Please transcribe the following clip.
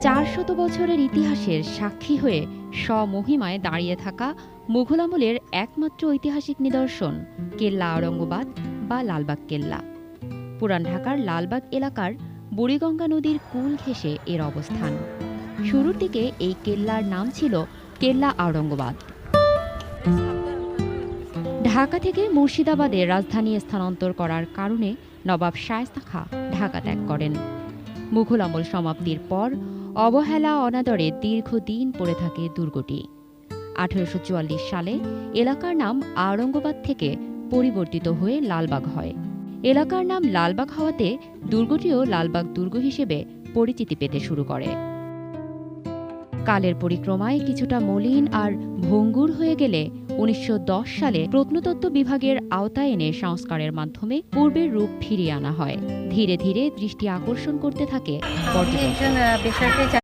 400 বছরের ইতিহাসের সাক্ষী হয়ে স্বমহিমায় দাঁড়িয়ে থাকা মুঘল আমলের একমাত্র ঐতিহাসিক নিদর্শন কেল্লা আওরঙ্গাবাদ বা লালবাগ কেল্লা। পুরান ঢাকার লালবাগ এলাকার বুড়িগঙ্গা নদীর কূল ঘেঁষে এর অবস্থান। শুরুর দিকে এই কেল্লার নাম ছিল কেল্লা আওরঙ্গাবাদ। ঢাকা থেকে মুর্শিদাবাদে রাজধানী স্থানান্তর করার কারণে নবাব শায়েস্তা খাঁ ঢাকা ত্যাগ করেন। মুঘল আমল সমাপ্তির পর অবহেলা অনাদরে দীর্ঘদিন পড়ে থাকে দুর্গটি। 1844 সালে এলাকার নাম আওরঙ্গাবাদ থেকে পরিবর্তিত হয়ে লালবাগ হয়। এলাকার নাম লালবাগ হওয়াতে দুর্গটিও লালবাগ দুর্গ হিসেবে পরিচিতি পেতে শুরু করে। কালের পরিক্রমায় কিছুটা মলিন আর ভঙ্গুর হয়ে গেলে 1910 সালে প্রত্নতত্ত্ব বিভাগের আওতায় এনে সংস্কারের মাধ্যমে পূর্বের রূপ ফিরিয়ে আনা হয়। ধীরে ধীরে দৃষ্টি আকর্ষণ করতে থাকে পর্যটকদের।